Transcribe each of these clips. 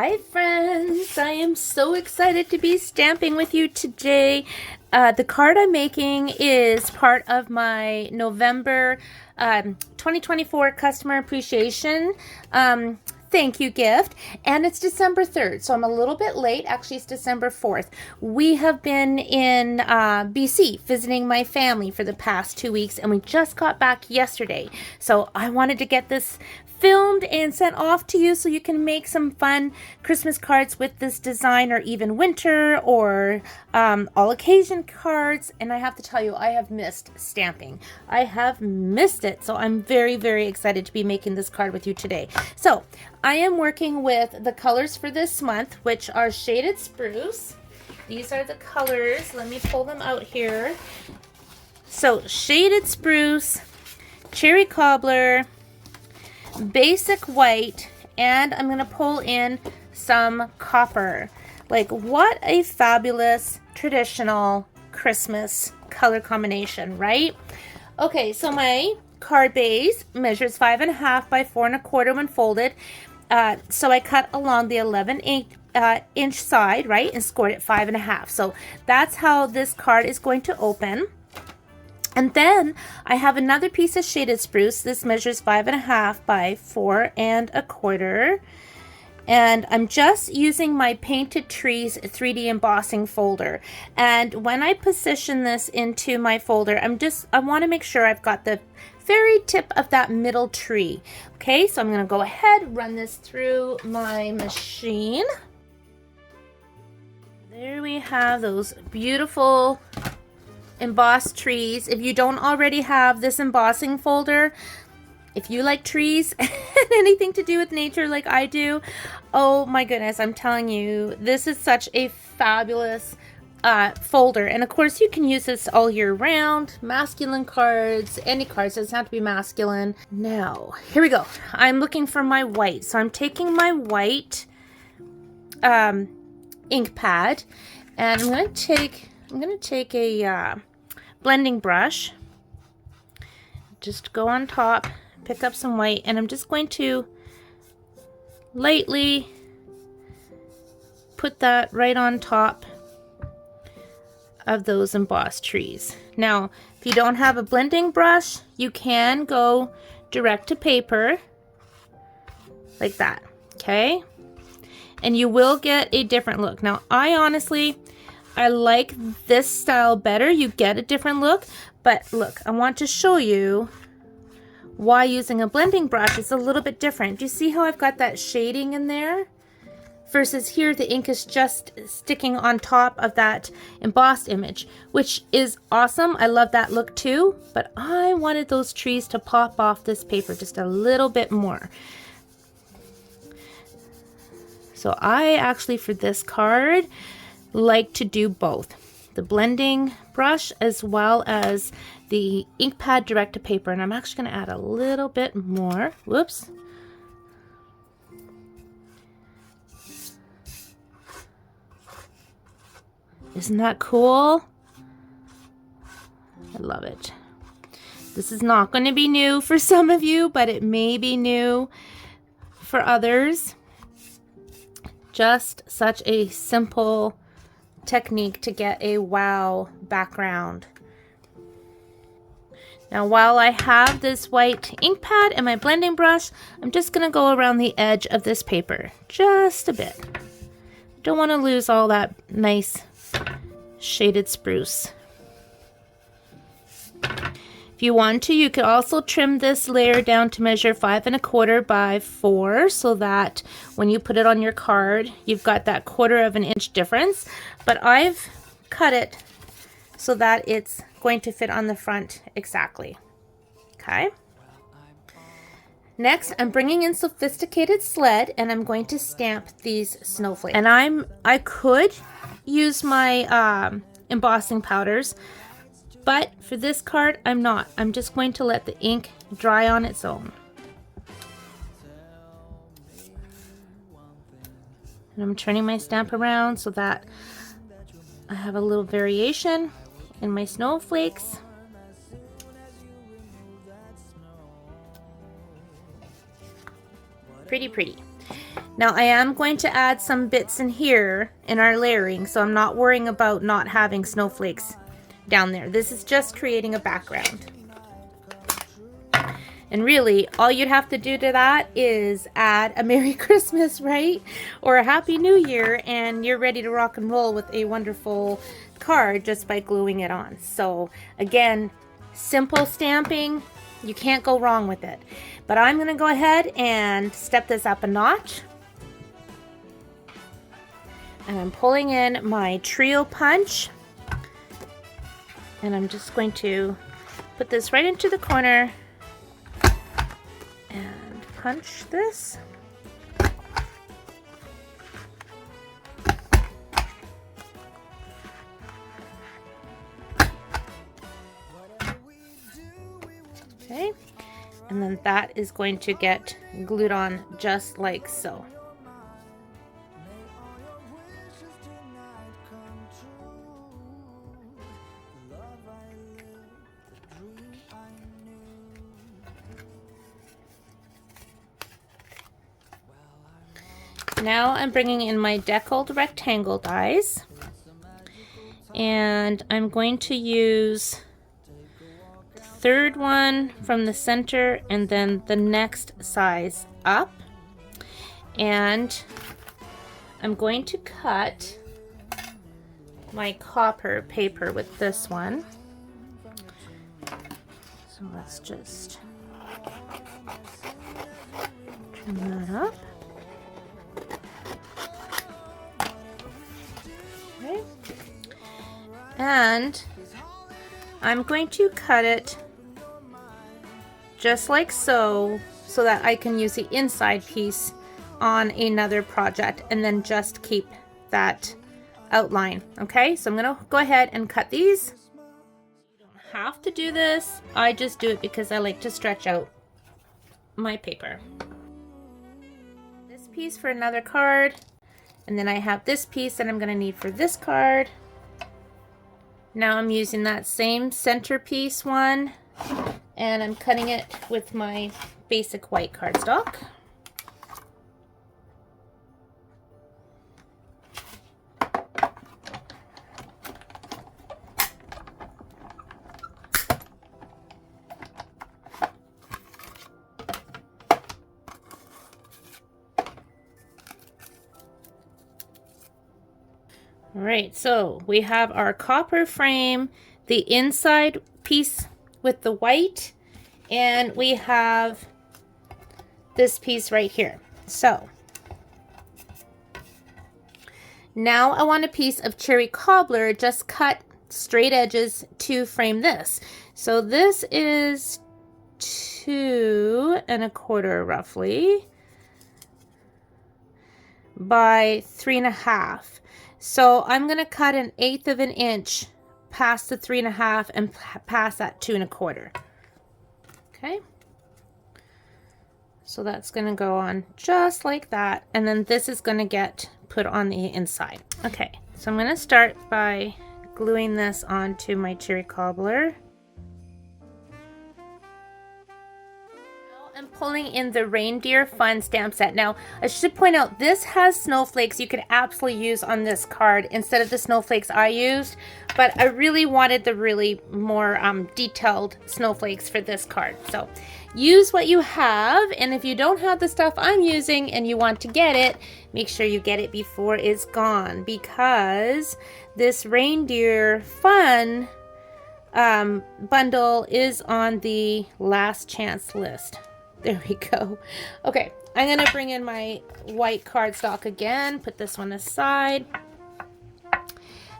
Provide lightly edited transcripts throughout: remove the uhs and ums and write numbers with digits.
Hi friends, I am so excited to be stamping with you today. The card I'm making is part of my November 2024 customer appreciation thank you gift, and it's December 3rd, so I'm a little bit late. Actually, it's December 4th. We have been in BC visiting my family for the past 2 weeks, and we just got back yesterday, so I wanted to get this filmed and sent off to you so you can make some fun Christmas cards with this design, or even winter or all occasion cards. And I have to tell you, I have missed stamping. I have missed it, so I'm very, very excited to be making this card with you today. So I am working with the colors for this month, which are Shaded Spruce. These are the colors. Let me pull them out here. So Shaded Spruce, Cherry Cobbler, Basic White, and I'm going to pull in some Copper. Like, what a fabulous traditional Christmas color combination, right? Okay, so my card base measures 5.5 by 4.25 when folded. So I cut along the 11-inch side, right, and scored it 5.5. So that's how this card is going to open. And then I have another piece of Shaded Spruce. This measures 5.5 by 4.25. And I'm just using my Painted Trees 3D embossing folder. And when I position this into my folder, I want to make sure I've got the very tip of that middle tree. Okay, so I'm going to go ahead, run this through my machine. There we have those beautiful embossed trees. If you don't already have this embossing folder, if you like trees and anything to do with nature like I do, oh my goodness, I'm telling you, this is such a fabulous folder. And of course, you can use this all year round. Masculine cards, any cards, doesn't have to be masculine. Now, here we go. I'm looking for my white. So I'm taking my white ink pad, and I'm gonna take a blending brush, just go on top, pick up some white, and I'm just going to lightly put that right on top of those embossed trees. Now, if you don't have a blending brush, you can go direct to paper like that, okay? And you will get a different look. Now, I like this style better. You get a different look, but look, I want to show you why using a blending brush is a little bit different. Do you see how I've got that shading in there? Versus here, the ink is just sticking on top of that embossed image, which is awesome. I love that look too, but I wanted those trees to pop off this paper just a little bit more. So I actually, for this card, like to do both the blending brush as well as the ink pad direct to paper. And I'm actually going to add a little bit more. Whoops. Isn't that cool? I love it. This is not going to be new for some of you, but it may be new for others. Just such a simple technique to get a wow background. Now, while I have this white ink pad and my blending brush, I'm just going to go around the edge of this paper just a bit. Don't want to lose all that nice shaded spruce. If you want to, you could also trim this layer down to measure 5.25 by 4, so that when you put it on your card, you've got that 1/4 of an inch difference. But I've cut it so that it's going to fit on the front exactly. Okay. Next, I'm bringing in Sophisticated Sled, and I'm going to stamp these snowflakes. And I could use my embossing powders, but for this card, I'm not. I'm just going to let the ink dry on its own. And I'm turning my stamp around so that I have a little variation in my snowflakes. Pretty, pretty. Now I am going to add some bits in here in our layering, so I'm not worrying about not having snowflakes down there. This is just creating a background. And really, all you'd have to do to that is add a Merry Christmas, right? Or a Happy New Year, and you're ready to rock and roll with a wonderful card just by gluing it on. So again, simple stamping, you can't go wrong with it. But I'm gonna go ahead and step this up a notch. And I'm pulling in my trio punch. And I'm just going to put this right into the corner and punch this. Okay, and then that is going to get glued on just like so. Now I'm bringing in my deckled rectangle dies, and I'm going to use the third one from the center and then the next size up, and I'm going to cut my copper paper with this one. So let's just trim that up. Okay. And I'm going to cut it just like so, so that I can use the inside piece on another project and then just keep that outline. Okay, so I'm gonna go ahead and cut these. You don't have to do this. I just do it because I like to stretch out my paper. This piece for another card, and then I have this piece that I'm gonna need for this card. Now I'm using that same centerpiece one, and I'm cutting it with my basic white cardstock. All right, so we have our copper frame, the inside piece with the white, and we have this piece right here. So now I want a piece of cherry cobbler just cut straight edges to frame this. So this is 2 1/4 roughly by 3 1/2. So I'm going to cut 1/8 of an inch past the 3 1/2 and past that 2 1/4. Okay. So that's going to go on just like that. And then this is going to get put on the inside. Okay. So I'm going to start by gluing this onto my cherry cobbler. I'm pulling in the Reindeer Fun stamp set. Now, I should point out, this has snowflakes you could absolutely use on this card instead of the snowflakes I used, but I really wanted the really more detailed snowflakes for this card. So use what you have, and if you don't have the stuff I'm using and you want to get it, make sure you get it before it's gone, because this Reindeer Fun bundle is on the last chance list. There we go. Okay, I'm going to bring in my white cardstock again, put this one aside,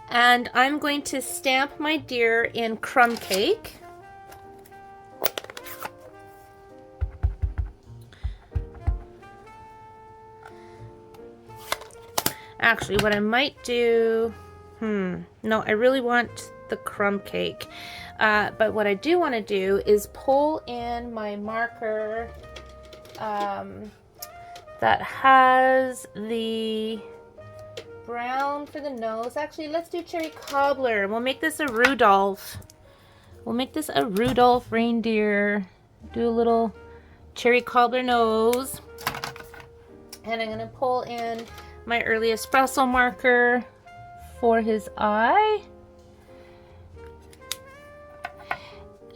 and I'm going to stamp my deer in crumb cake. Actually, what I might do, no, I really want the crumb cake. But what I do want to do is pull in my marker that has the brown for the nose. Actually, let's do cherry cobbler. We'll make this a Rudolph. We'll make this a Rudolph reindeer. Do a little cherry cobbler nose. And I'm going to pull in my early espresso marker for his eye.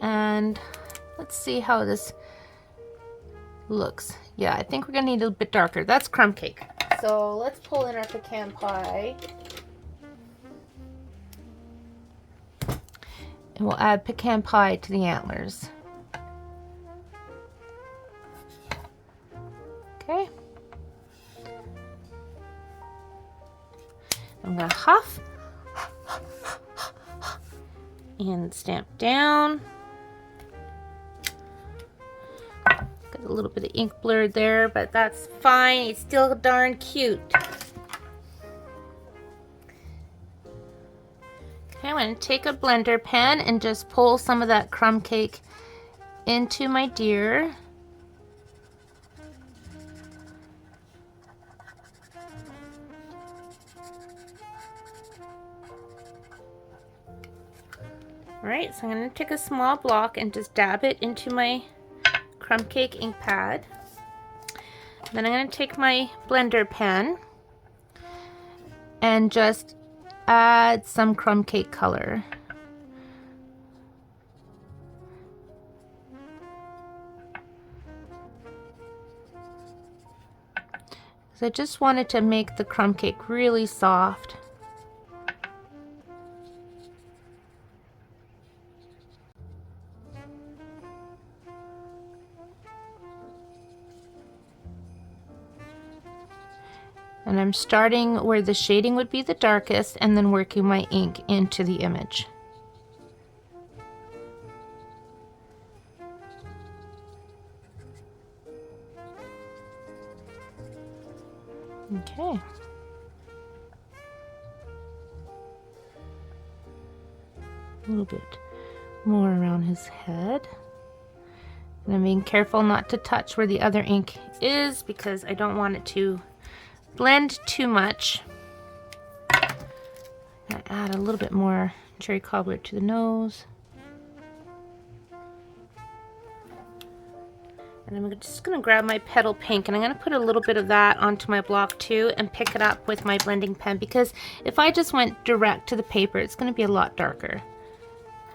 And let's see how this looks. Yeah, I think we're going to need a little bit darker. That's crumb cake. So let's pull in our pecan pie. And we'll add pecan pie to the antlers. Okay. I'm going to huff and stamp down. Got a little bit of ink blurred there, but that's fine. It's still darn cute. Okay, I'm going to take a blender pen and just pull some of that crumb cake into my deer. Alright, so I'm going to take a small block and just dab it into my crumb cake ink pad. Then I'm going to take my blender pen and just add some crumb cake color. So I just wanted to make the crumb cake really soft. And I'm starting where the shading would be the darkest and then working my ink into the image. Okay. A little bit more around his head. And I'm being careful not to touch where the other ink is because I don't want it to blend too much. I'm going to add a little bit more cherry cobbler to the nose. And I'm just going to grab my petal pink and I'm going to put a little bit of that onto my block too and pick it up with my blending pen, because if I just went direct to the paper, it's going to be a lot darker.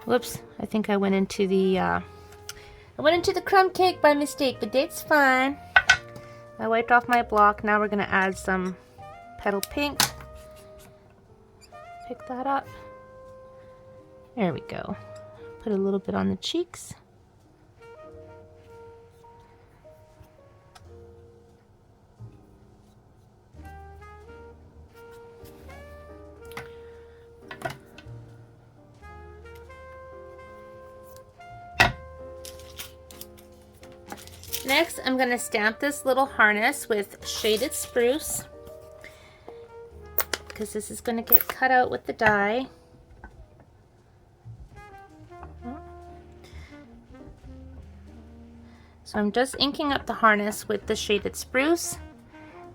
Whoops, I think I went into the crumb cake by mistake, but it's fine. I wiped off my block. Now we're going to add some petal pink. Pick that up. There we go. Put a little bit on the cheeks. Next, I'm going to stamp this little harness with Shaded Spruce, because this is going to get cut out with the die. So I'm just inking up the harness with the Shaded Spruce,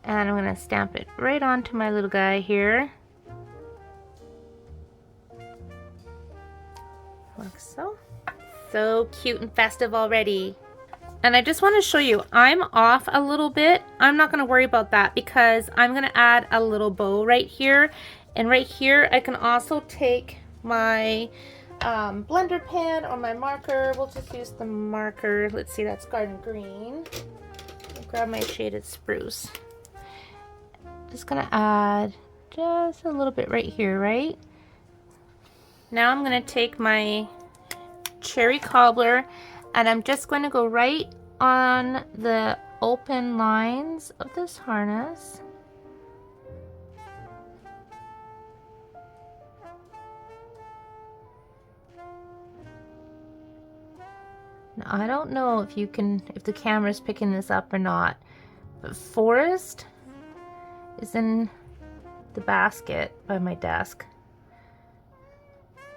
and I'm going to stamp it right onto my little guy here. Like so. So cute and festive already. And I just want to show you, I'm off a little bit. I'm not going to worry about that because I'm going to add a little bow right here. And right here, I can also take my blender pen or my marker. We'll just use the marker. Let's see, that's Garden Green. I'll grab my Shaded Spruce. Just going to add just a little bit right here, right? Now I'm going to take my cherry cobbler and I'm just going to go right on the open lines of this harness. Now, I don't know if the camera's picking this up or not, but Forrest is in the basket by my desk,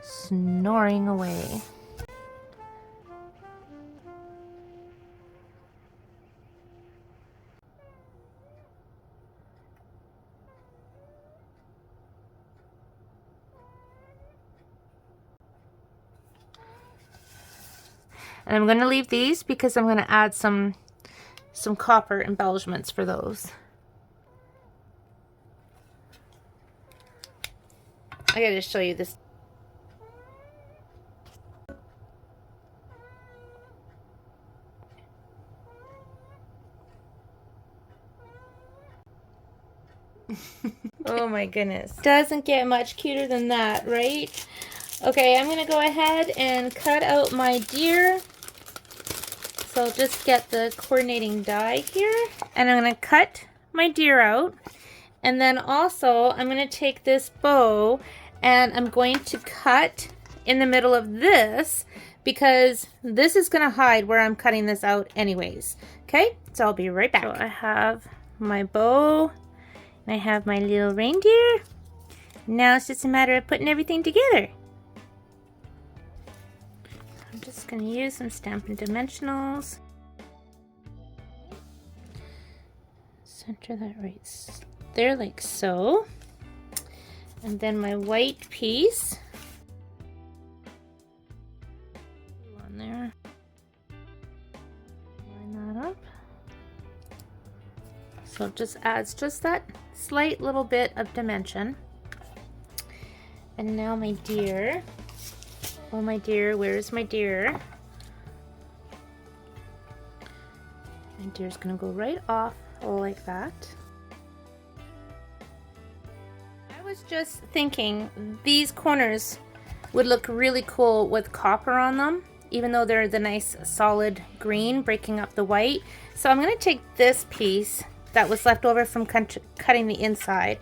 snoring away. And I'm going to leave these because I'm going to add some copper embellishments for those. I gotta show you this. Oh my goodness. Doesn't get much cuter than that, right? Okay, I'm gonna go ahead and cut out my deer. So I'll just get the coordinating die here, and I'm gonna cut my deer out. And then also I'm gonna take this bow and I'm going to cut in the middle of this, because this is gonna hide where I'm cutting this out anyways. Okay, so I'll be right back. So I have my bow, and I have my little reindeer. Now it's just a matter of putting everything together. I'm just going to use some Stampin' Dimensionals. Center that right there like so. And then my white piece. On there. Line that up. So it just adds just that slight little bit of dimension. And now my deer. Oh my deer, where's my deer? My deer's gonna go right off like that. I was just thinking these corners would look really cool with copper on them, even though they're the nice solid green breaking up the white. So I'm gonna take this piece that was left over from cutting the inside,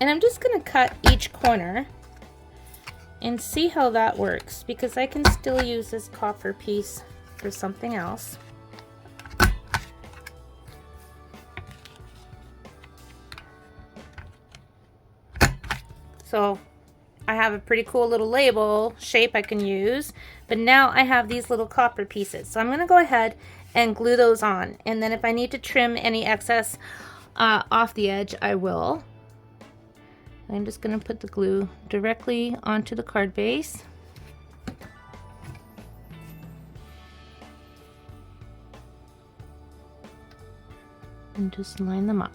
and I'm just gonna cut each corner and see how that works, because I can still use this copper piece for something else. So I have a pretty cool little label shape I can use, but now I have these little copper pieces. So I'm going to go ahead and glue those on, and then if I need to trim any excess off the edge, I will. I'm just going to put the glue directly onto the card base. And just line them up.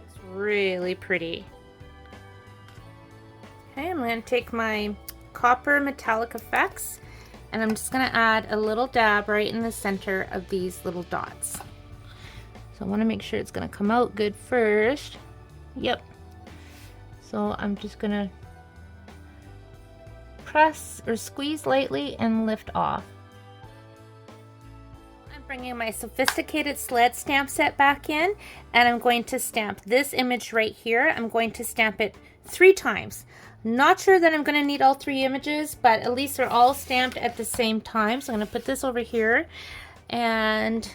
It's really pretty. Okay, I'm going to take my copper metallic effects, and I'm just going to add a little dab right in the center of these little dots. So I want to make sure it's going to come out good first. Yep. So I'm just going to press or squeeze lightly and lift off. I'm bringing my sophisticated sled stamp set back in, and I'm going to stamp this image right here. I'm going to stamp it 3 times. Not sure that I'm going to need all 3 images, but at least they're all stamped at the same time. So I'm going to put this over here, and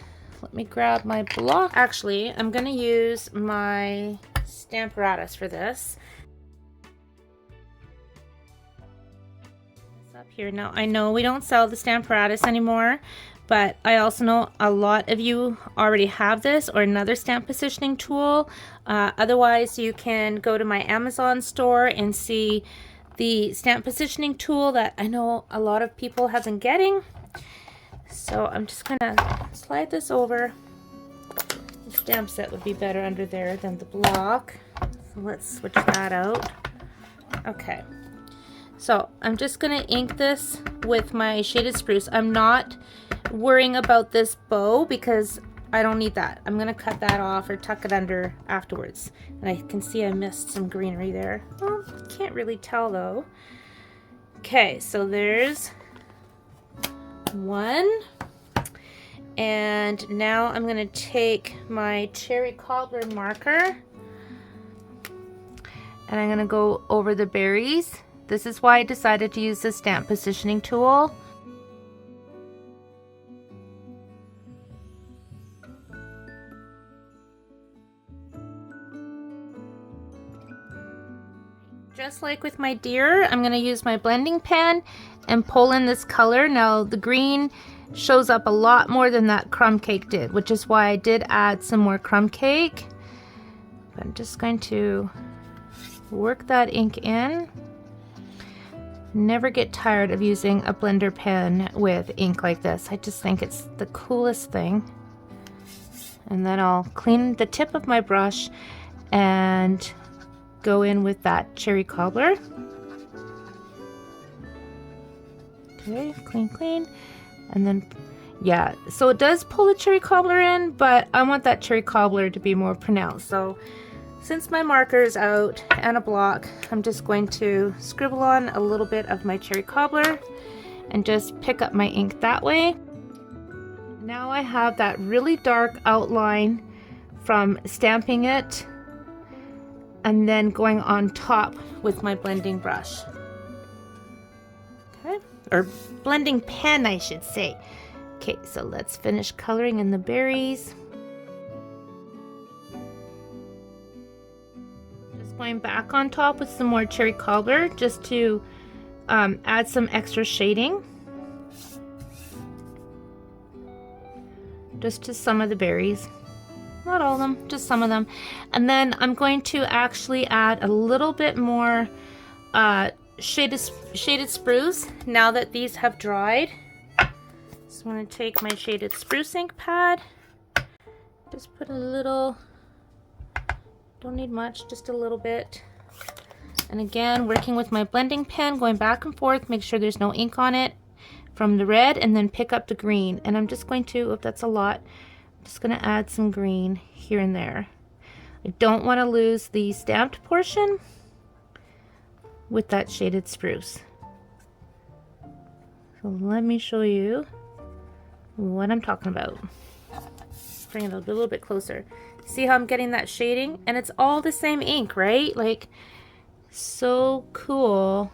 let me grab my block. Actually, I'm going to use my Stamparatus for this. Up here. Now, I know we don't sell the Stamparatus anymore, but I also know a lot of you already have this or another stamp positioning tool. Otherwise, you can go to my Amazon store and see the stamp positioning tool that I know a lot of people have been getting. So I'm just gonna slide this over. The stamp set would be better under there than the block. So let's switch that out. Okay. So I'm just gonna ink this with my shaded spruce. I'm not worrying about this bow because I don't need that. I'm gonna cut that off or tuck it under afterwards. And I can see I missed some greenery there. Well, can't really tell though. Okay, so there's 1, and now I'm going to take my cherry cobbler marker and I'm going to go over the berries. This is why I decided to use the stamp positioning tool. Just like with my deer, I'm going to use my blending pen and pull in this color. Now the green shows up a lot more than that crumb cake did, which is why I did add some more crumb cake. I'm just going to work that ink in. Never get tired of using a blender pen with ink like this. I just think it's the coolest thing. And then I'll clean the tip of my brush and go in with that cherry cobbler. Okay, clean, clean. And then, yeah, so it does pull the cherry cobbler in, but I want that cherry cobbler to be more pronounced. So since my marker is out and a block, I'm just going to scribble on a little bit of my cherry cobbler and just pick up my ink that way. Now I have that really dark outline from stamping it and then going on top with my blending brush. Okay, or blending pen, I should say. Okay, so let's finish coloring in the berries. Just going back on top with some more cherry cobbler just to add some extra shading. Just to some of the berries. Not all of them, just some of them. And then I'm going to actually add a little bit more shaded spruce now that these have dried. So I'm going to take my shaded spruce ink pad. Just put a little, don't need much, just a little bit. And again, working with my blending pen, going back and forth, make sure there's no ink on it from the red, and then pick up the green. And I'm just going to, if that's a lot, I'm just going to add some green here and there. I don't want to lose the stamped portion with that shaded spruce. So let me show you what I'm talking about. Bring it a little bit closer. See how I'm getting that shading? And it's all the same ink, right? Like, so cool.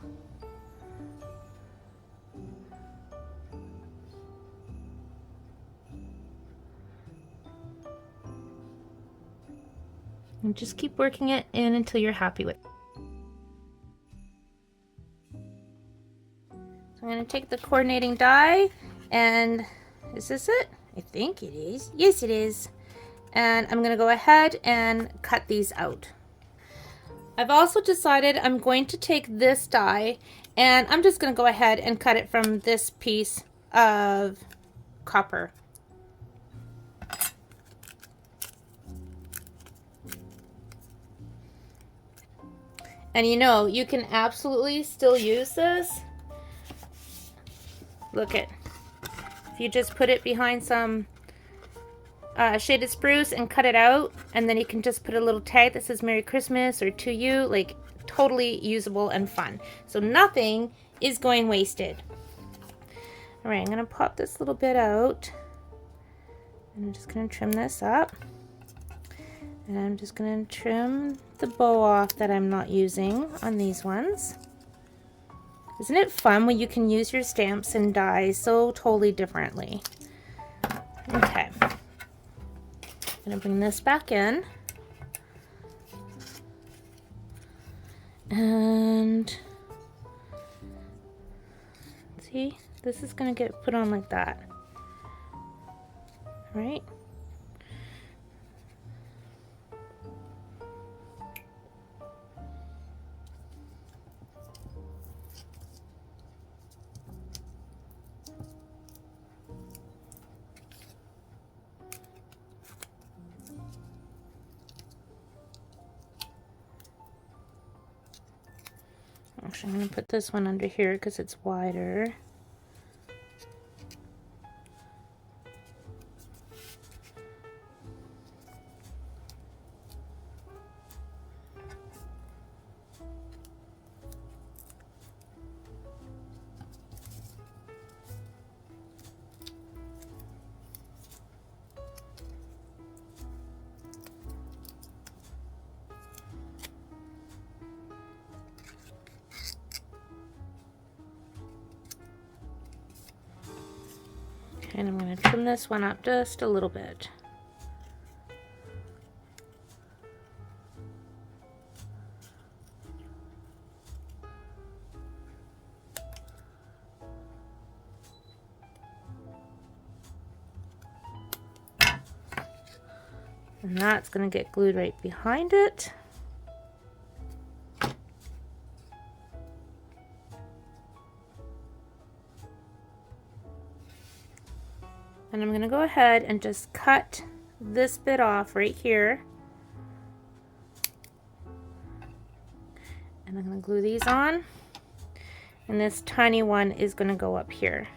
And just keep working it in until you're happy with it. So I'm going to take the coordinating die, and is this it? I think it is. Yes, it is. And I'm going to go ahead and cut these out. I've also decided I'm going to take this die, and I'm just going to go ahead and cut it from this piece of copper. And you know, you can absolutely still use this. Look at, if you just put it behind some shaded spruce and cut it out, and then you can just put a little tag that says Merry Christmas or to you, like totally usable and fun. So nothing is going wasted. All right, I'm gonna pop this little bit out, and I'm just gonna trim this up. And I'm just going to trim the bow off that I'm not using on these ones. Isn't it fun when you can use your stamps and dies so totally differently? Okay. I'm going to bring this back in. And see, this is going to get put on like that. Right? Actually, I'm going to put this one under here because it's wider. And I'm going to trim this one up just a little bit. And that's going to get glued right behind it. And I'm going to go ahead and just cut this bit off right here. And I'm going to glue these on. And this tiny one is going to go up here.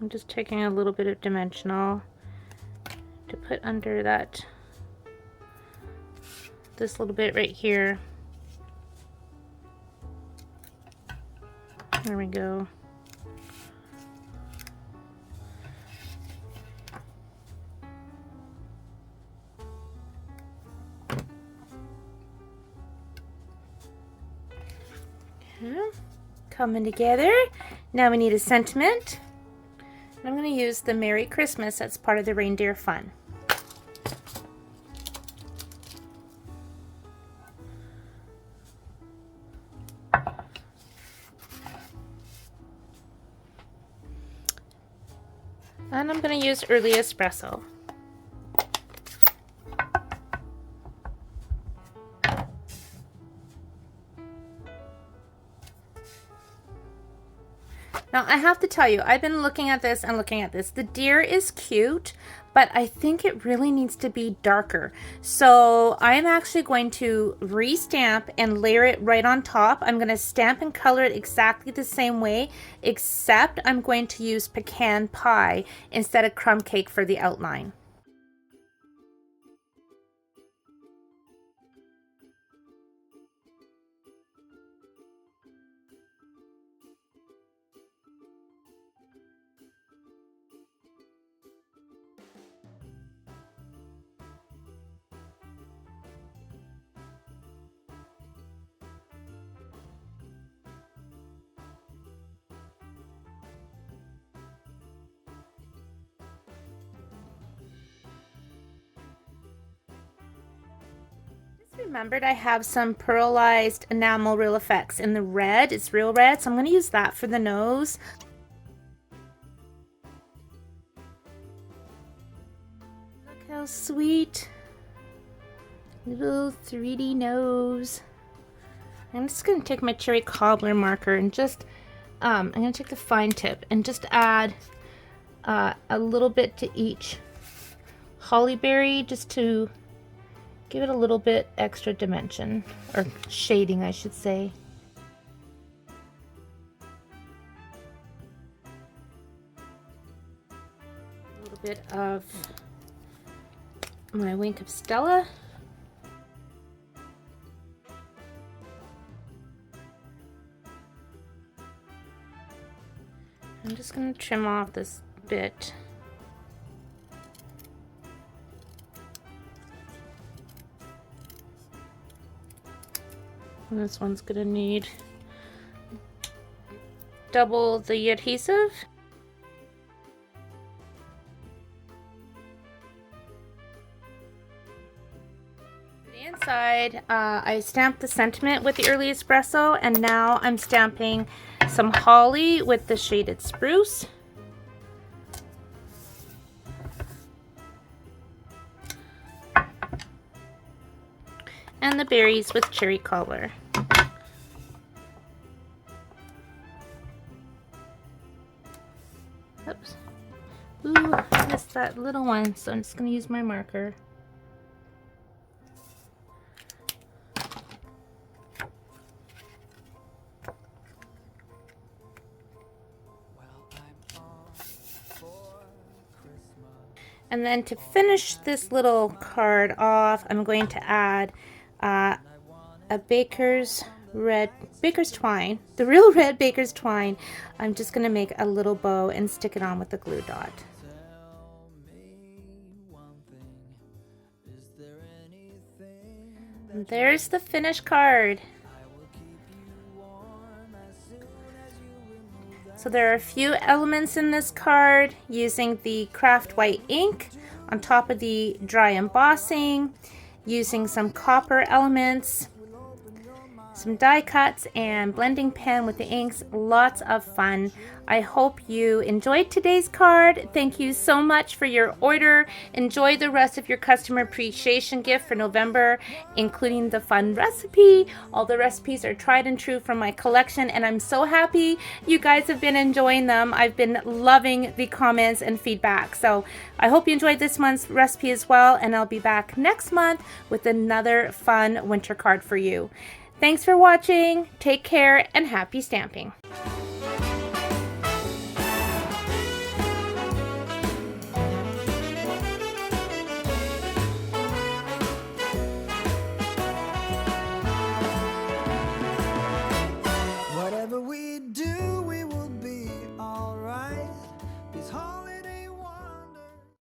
I'm just taking a little bit of dimensional to put under that, this little bit right here. There we go. Okay. Coming together. Now we need a sentiment. I'm going to use the Merry Christmas that's part of the reindeer fun. And I'm going to use early espresso. Now I have to tell you, I've been looking at this and looking at this. The deer is cute, but I think it really needs to be darker. So I'm actually going to re-stamp and layer it right on top. I'm going to stamp and color it exactly the same way, except I'm going to use pecan pie instead of crumb cake for the outline. Remembered I have some pearlized enamel Real Effects in the red. It's real red, so I'm going to use that for the nose. Look how sweet. Little 3D nose. I'm just going to take my cherry cobbler marker and just, I'm going to take the fine tip and just add a little bit to each holly berry just to give it a little bit extra dimension, or shading I should say. A little bit of my Wink of Stella. I'm just going to trim off this bit. And this one's going to need double the adhesive. The inside, I stamped the sentiment with the early espresso, and now I'm stamping some holly with the shaded spruce. And the berries with cherry cobbler. Oops. Ooh, I missed that little one, so I'm just going to use my marker. And then to finish this little card off, I'm going to add a baker's twine, the real red baker's twine. I'm just going to make a little bow and stick it on with the glue dot. And there's the finished card. So there are a few elements in this card using the craft white ink on top of the dry embossing using some copper elements, some die cuts, and blending pen with the inks. Lots of fun. I hope you enjoyed today's card. Thank you so much for your order. Enjoy the rest of your customer appreciation gift for November, including the fun recipe. All the recipes are tried and true from my collection, and I'm so happy you guys have been enjoying them. I've been loving the comments and feedback. So I hope you enjoyed this month's recipe as well, and I'll be back next month with another fun winter card for you. Thanks for watching. Take care and happy stamping. Whatever we do, we will be